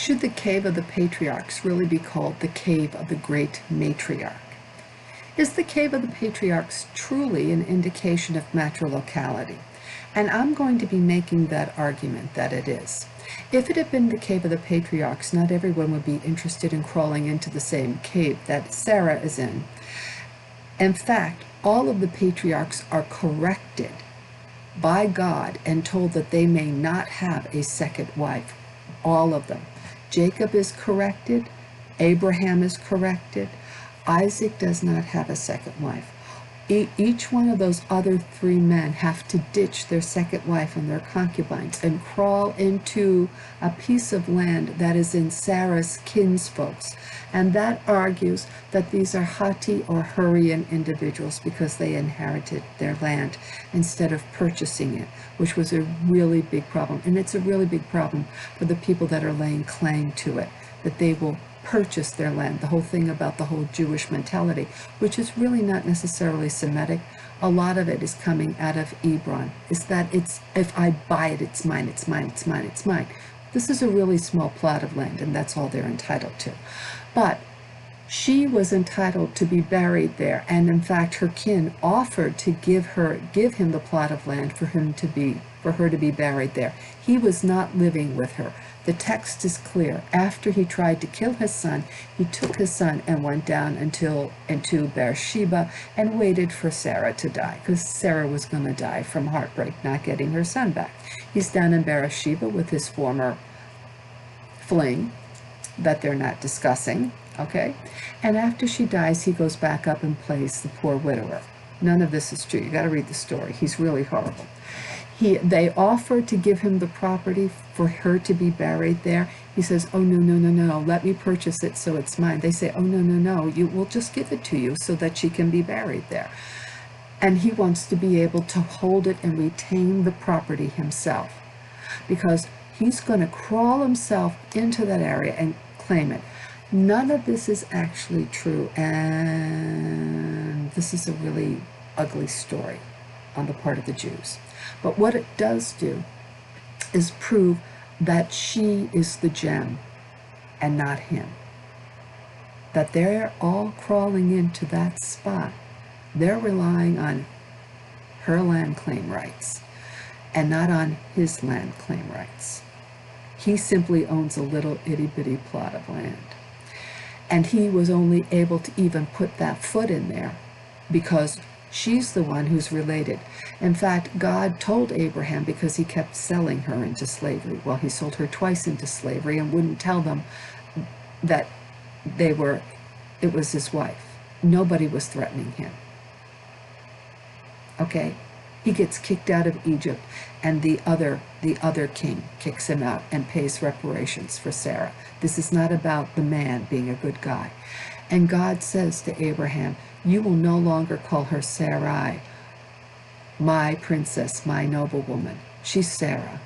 Should the cave of the patriarchs really be called the cave of the great matriarch? Is the cave of the patriarchs truly an indication of matrilocality? And I'm going to be making that argument that it is. If it had been the cave of the patriarchs, not everyone would be interested in crawling into the same cave that Sarah is in. In fact, all of the patriarchs are corrected by God and told that they may not have a second wife. All of them. Jacob is corrected. Abraham is corrected. Isaac does not have a second wife. Each one of those other three men have to ditch their second wife and their concubines and crawl into a piece of land that is in Sarah's kinsfolks. And that argues that these are Hatti or Hurrian individuals because they inherited their land instead of purchasing it, which was a really big problem. And it's a really big problem for the people that are laying claim to it, that they will purchase their land. The whole thing about the whole Jewish mentality, which is really not necessarily Semitic. A lot of it is coming out of Hebron, is that it's, if I buy it, it's mine, it's mine, it's mine, it's mine. This is a really small plot of land, and that's all they're entitled to. But she was entitled to be buried there, and in fact her kin offered to give him the plot of land for her to be buried there. He was not living with her. The text is clear. After he tried to kill his son, he took his son and went down into Beersheba and waited for Sarah to die, because Sarah was going to die from heartbreak, not getting her son back. He's down in Beersheba with his former fling that they're not discussing, okay? And after she dies, he goes back up and plays the poor widower. None of this is true. You got to read the story. He's really horrible. They offer to give him the property for her to be buried there. He says, oh, no, no, no, no, let me purchase it so it's mine. They say, oh, no, no, no, we'll just give it to you so that she can be buried there. And he wants to be able to hold it and retain the property himself, because he's going to crawl himself into that area and claim it. None of this is actually true, and this is a really ugly story on the part of the Jews. But what it does do is prove that she is the gem and not him. That they're all crawling into that spot. They're relying on her land claim rights and not on his land claim rights. He simply owns a little itty-bitty plot of land. And he was only able to even put that foot in there because she's the one who's related. In fact, God told Abraham, because he kept selling her into slavery. Well, he sold her twice into slavery and wouldn't tell them that it was his wife. Nobody was threatening him. Okay? He gets kicked out of Egypt, and the other king kicks him out and pays reparations for Sarah. This is not about the man being a good guy. And God says to Abraham, you will no longer call her Sarai, my princess, my noblewoman. She's Sarah.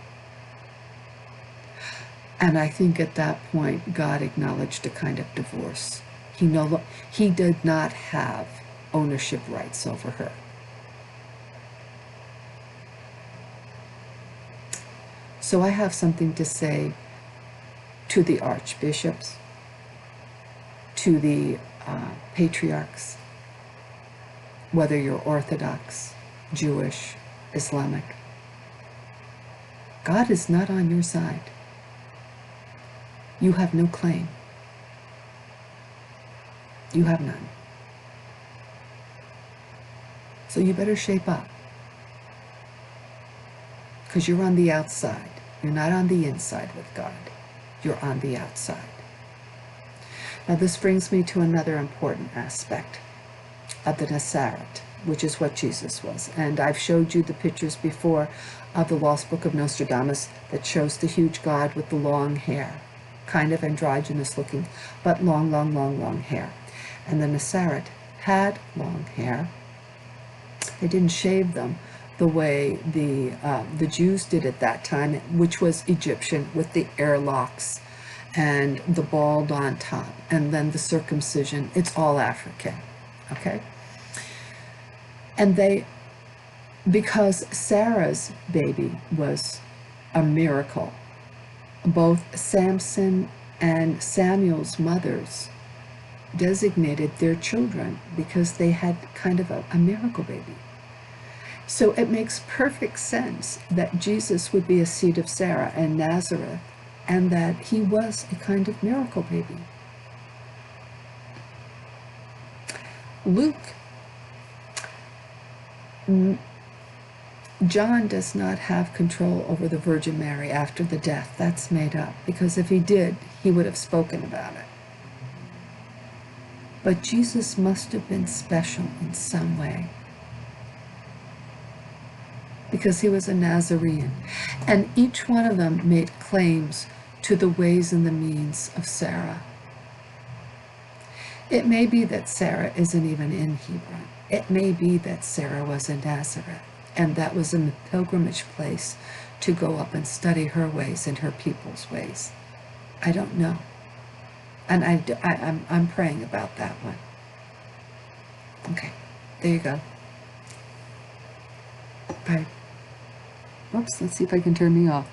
And I think at that point, God acknowledged a kind of divorce. He did not have ownership rights over her. So I have something to say to the archbishops, to the patriarchs, whether you're Orthodox, Jewish, Islamic. God is not on your side. You have no claim. You have none. So you better shape up, because you're on the outside. You're not on the inside with God. You're on the outside. Now this brings me to another important aspect of the Nazareth, which is what Jesus was. And I've showed you the pictures before of the Lost Book of Nostradamus that shows the huge God with the long hair, kind of androgynous looking, but long, long, long, long hair. And the Nazareth had long hair. They didn't shave them the way the Jews did at that time, which was Egyptian, with the airlocks and the bald on top, and then the circumcision. It's all African, okay? And because Sarah's baby was a miracle, both Samson And Samuel's mothers designated their children because they had kind of a miracle baby. So it makes perfect sense that Jesus would be a seed of Sarah and Nazareth, and that he was a kind of miracle baby. Luke, John does not have control over the Virgin Mary after the death. That's made up, because if he did, he would have spoken about it. But Jesus must have been special in some way, because he was a Nazarene, and each one of them made claims to the ways and the means of Sarah. It may be that Sarah isn't even in Hebron. It may be that Sarah was in Nazareth, and that was a pilgrimage place to go up and study her ways and her people's ways. I don't know. And I'm praying about that one. Okay, there you go. Bye. Oops, let's see if I can turn me off.